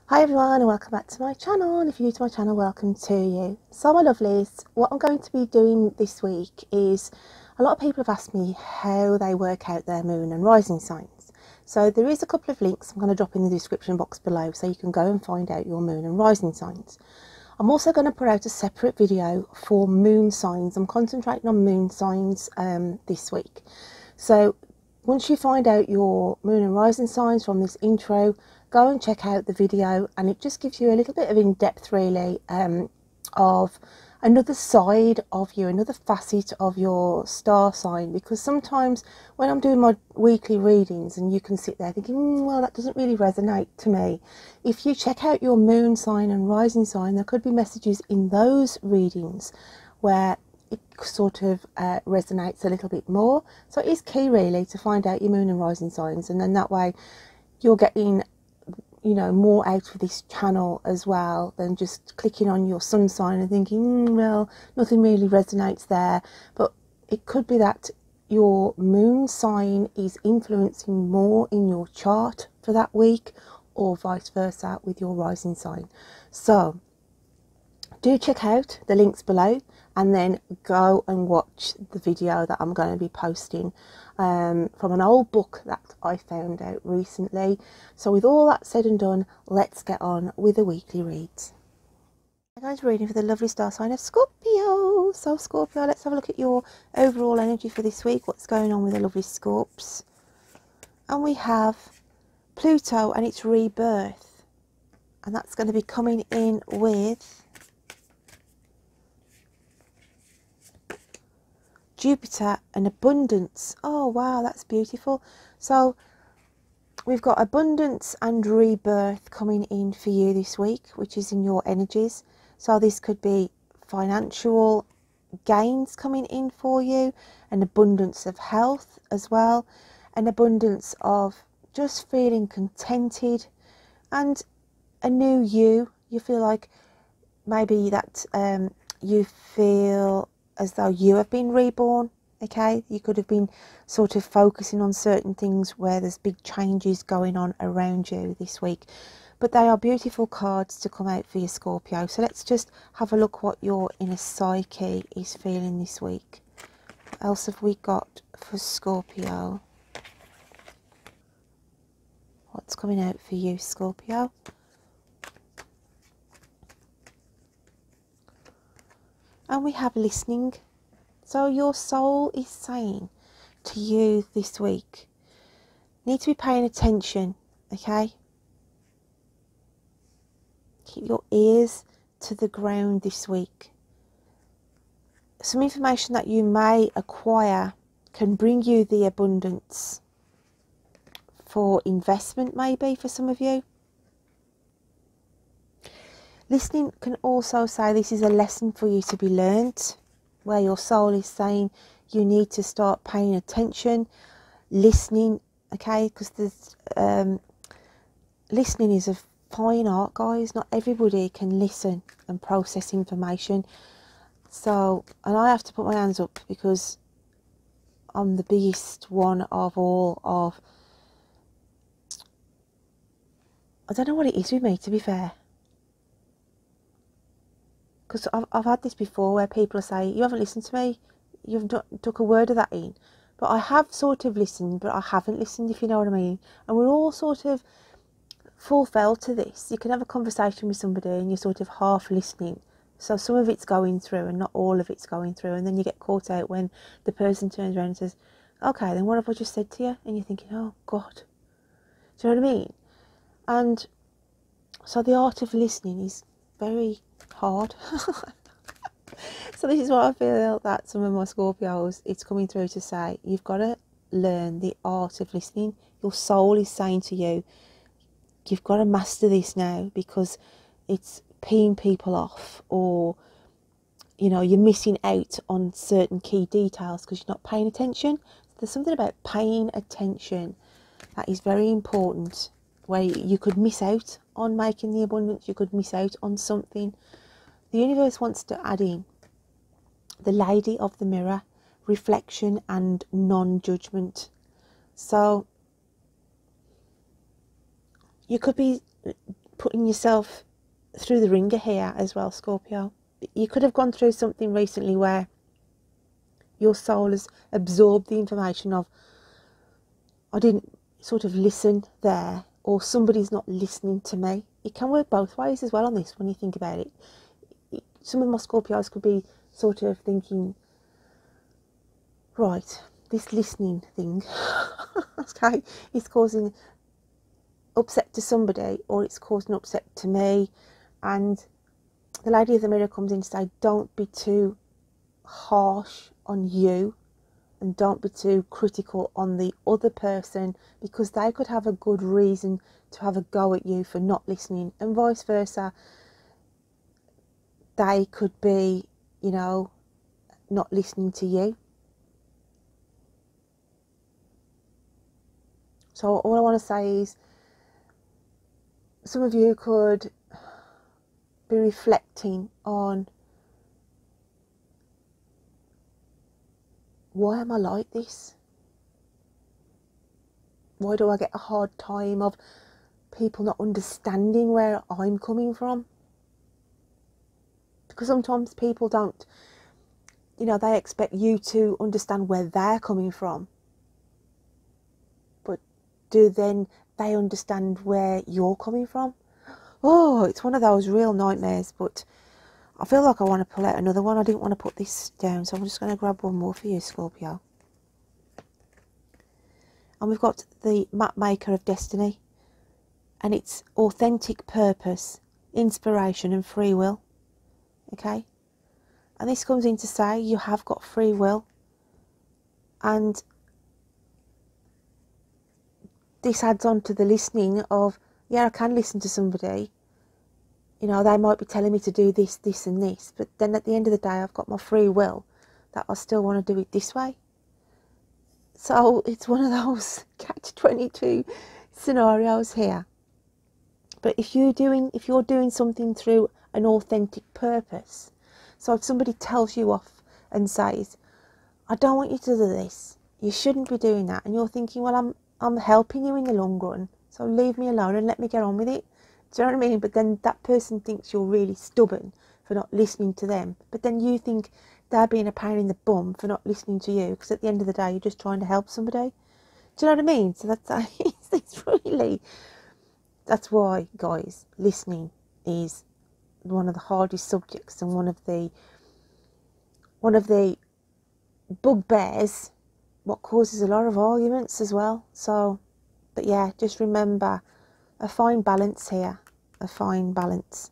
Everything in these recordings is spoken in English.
Hi everyone and welcome back to my channel, and if you're new to my channel, welcome to you. So my lovelies, what I'm going to be doing this week is, a lot of people have asked me how they work out their moon and rising signs. So there is a couple of links I'm going to drop in the description box below so you can go and find out your moon and rising signs. I'm also going to put out a separate video for moon signs. I'm concentrating on moon signs this week. So once you find out your moon and rising signs from this intro, go and check out the video, and it just gives you a little bit of in-depth really of another side of you, another facet of your star sign. Because sometimes when I'm doing my weekly readings and you can sit there thinking, well, that doesn't really resonate to me. If you check out your moon sign and rising sign, there could be messages in those readings where it sort of resonates a little bit more. So it is key really to find out your moon and rising signs, and then that way you're getting, you know, more out of this channel as well than just clicking on your sun sign and thinking, well, nothing really resonates there. But it could be that your moon sign is influencing more in your chart for that week, or vice versa with your rising sign. So do check out the links below, and then go and watch the video that I'm going to be posting from an old book that I found out recently. So with all that said and done, let's get on with the weekly reads. I'm going to reading for the lovely star sign of Scorpio. So Scorpio, let's have a look at your overall energy for this week. What's going on with the lovely Scorps? And we have Pluto and its rebirth, and that's going to be coming in with Jupiter and abundance. Oh wow, that's beautiful. So we've got abundance and rebirth coming in for you this week, which is in your energies. So this could be financial gains coming in for you, an abundance of health as well, an abundance of just feeling contented, and a new you. You feel like maybe that you feel as though you have been reborn. Okay, you could have been sort of focusing on certain things where there's big changes going on around you this week, but they are beautiful cards to come out for your Scorpio. So let's just have a look what your inner psyche is feeling this week. What else have we got for Scorpio? What's coming out for you, Scorpio? And we have listening. So your soul is saying to you this week, you need to be paying attention, okay? Keep your ears to the ground this week. Some information that you may acquire can bring you the abundance for investment, maybe for some of you. Listening can also say this is a lesson for you to be learnt, where your soul is saying you need to start paying attention, listening, okay? Because there's listening is a fine art, guys. Not everybody can listen and process information. So, and I have to put my hands up because I'm the biggest one of all of, I don't know what it is with me, to be fair. Because I've had this before where people say, you haven't listened to me, you haven't took a word of that in. But I have sort of listened, but I haven't listened, if you know what I mean. And we're all sort of full fell to this. You can have a conversation with somebody and you're sort of half listening. So some of it's going through and not all of it's going through. And then you get caught out when the person turns around and says, okay, then what have I just said to you? And you're thinking, oh God. Do you know what I mean? And so the art of listening is very hard. So this is what I feel that some of my Scorpios, it's coming through to say, you've got to learn the art of listening. Your soul is saying to you, you've got to master this now, because it's peeing people off, or you know, you're missing out on certain key details because you're not paying attention. There's something about paying attention that is very important, where you could miss out on making the abundance, you could miss out on something. The universe wants to add in the Lady of the Mirror, reflection and non-judgment. So you could be putting yourself through the ringer here as well, Scorpio. You could have gone through something recently where your soul has absorbed the information of, I didn't sort of listen there, or somebody's not listening to me. It can work both ways as well on this when you think about it. Some of my Scorpios could be sort of thinking, right, this listening thing, okay, is causing upset to somebody, or it's causing upset to me. And the Lady of the Mirror comes in to say, don't be too harsh on you, and don't be too critical on the other person, because they could have a good reason to have a go at you for not listening, and vice versa. They could be, you know, not listening to you. So all I want to say is, some of you could be reflecting on, why am I like this? Why do I get a hard time of people not understanding where I'm coming from? Because sometimes people don't, you know, they expect you to understand where they're coming from. But do then they understand where you're coming from? Oh, it's one of those real nightmares. But I feel like I want to pull out another one. I didn't want to put this down, so I'm just going to grab one more for you, Scorpio. And we've got the Map Maker of Destiny. And it's authentic purpose, inspiration and free will. Okay? And this comes in to say you have got free will. And this adds on to the listening of, yeah, I can listen to somebody. You know, they might be telling me to do this, this and this. But then at the end of the day, I've got my free will that I still want to do it this way. So it's one of those catch-22 scenarios here. But if you're doing something through an authentic purpose, so if somebody tells you off and says, I don't want you to do this, you shouldn't be doing that, and you're thinking, well, I'm helping you in the long run, so leave me alone and let me get on with it. Do you know what I mean? But then that person thinks you're really stubborn for not listening to them. But then you think they're being a pain in the bum for not listening to you, because at the end of the day, you're just trying to help somebody. Do you know what I mean? So it's really, that's why, guys, listening is one of the hardest subjects, and one of the bugbears, what causes a lot of arguments as well. So, but yeah, just remember, a fine balance here, a fine balance.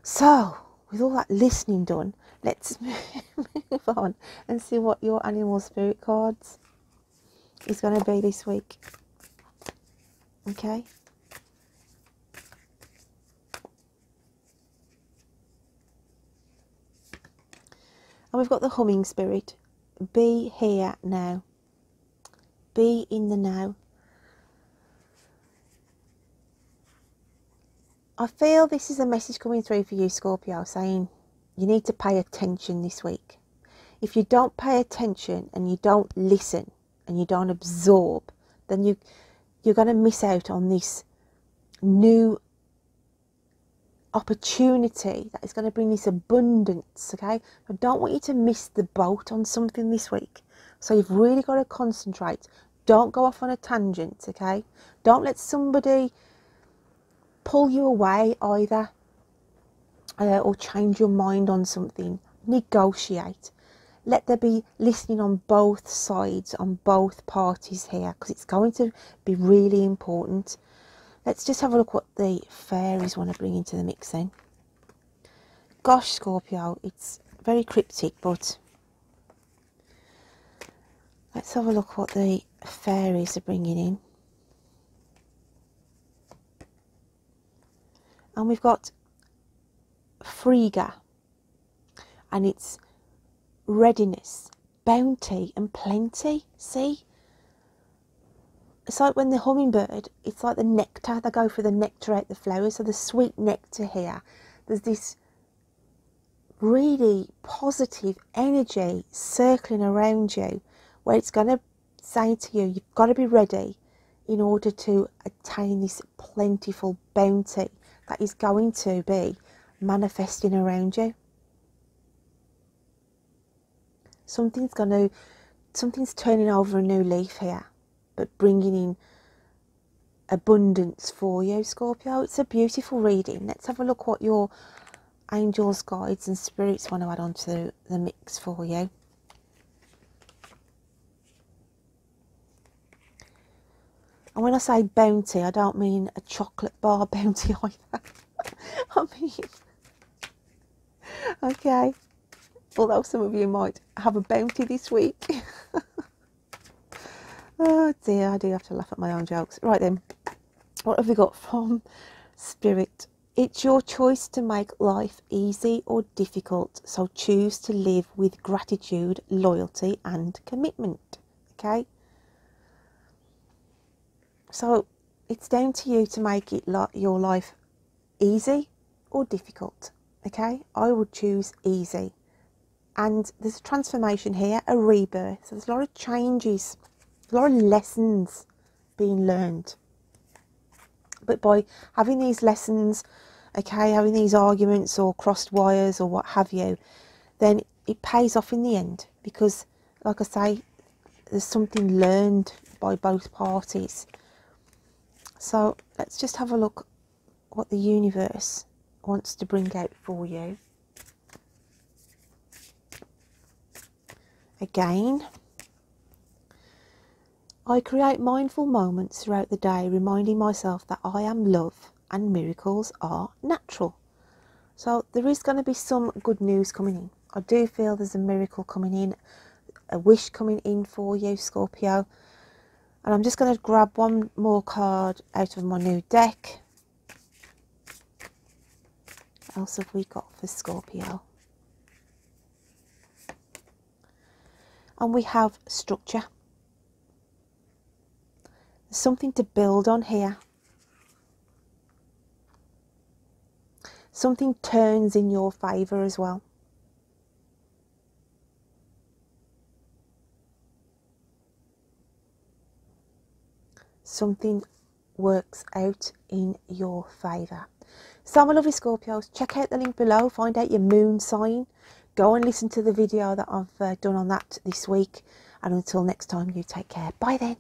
So, with all that listening done, let's move on and see what your animal spirit cards is going to be this week. Okay. And we've got the humming spirit. Be here now. Be in the now. I feel this is a message coming through for you, Scorpio, saying you need to pay attention this week. If you don't pay attention and you don't listen and you don't absorb, then you're going to miss out on this new opportunity that is going to bring this abundance. Okay, I don't want you to miss the boat on something this week, so you've really got to concentrate. Don't go off on a tangent. Okay, don't let somebody pull you away either, or change your mind on something. Negotiate. Let there be listening on both sides, on both parties here, because it's going to be really important. Let's just have a look what the fairies want to bring into the mix then. Gosh, Scorpio, it's very cryptic, but let's have a look what the fairies are bringing in. And we've got Frigga, and it's readiness, bounty and plenty. See? It's like when the hummingbird, it's like the nectar, they go for the nectar out the flowers, so the sweet nectar here. There's this really positive energy circling around you, where it's going to say to you, you've got to be ready in order to attain this plentiful bounty that is going to be manifesting around you. Something's turning over a new leaf here, but bringing in abundance for you, Scorpio. It's a beautiful reading. Let's have a look what your angels, guides and spirits want to add on to the mix for you. And when I say bounty, I don't mean a chocolate bar bounty either. I mean, okay, although some of you might have a bounty this week. Oh dear, I do have to laugh at my own jokes. Right then, what have we got from Spirit? It's your choice to make life easy or difficult, so choose to live with gratitude, loyalty and commitment. Okay? So it's down to you to make it your life easy or difficult. Okay? I would choose easy. And there's a transformation here, a rebirth. So there's a lot of changes, a lot of lessons being learned. But by having these lessons, okay, having these arguments or crossed wires or what have you, then it pays off in the end, because like I say, there's something learned by both parties. So let's just have a look what the universe wants to bring out for you. Again, I create mindful moments throughout the day, reminding myself that I am love and miracles are natural. So there is going to be some good news coming in. I do feel there's a miracle coming in, a wish coming in for you, Scorpio. And I'm just going to grab one more card out of my new deck. What else have we got for Scorpio? And we have structure. There's something to build on here. Something turns in your favour as well. Something works out in your favour. So my lovely Scorpios, check out the link below, find out your moon sign. Go and listen to the video that I've done on that this week. And until next time, you take care. Bye then.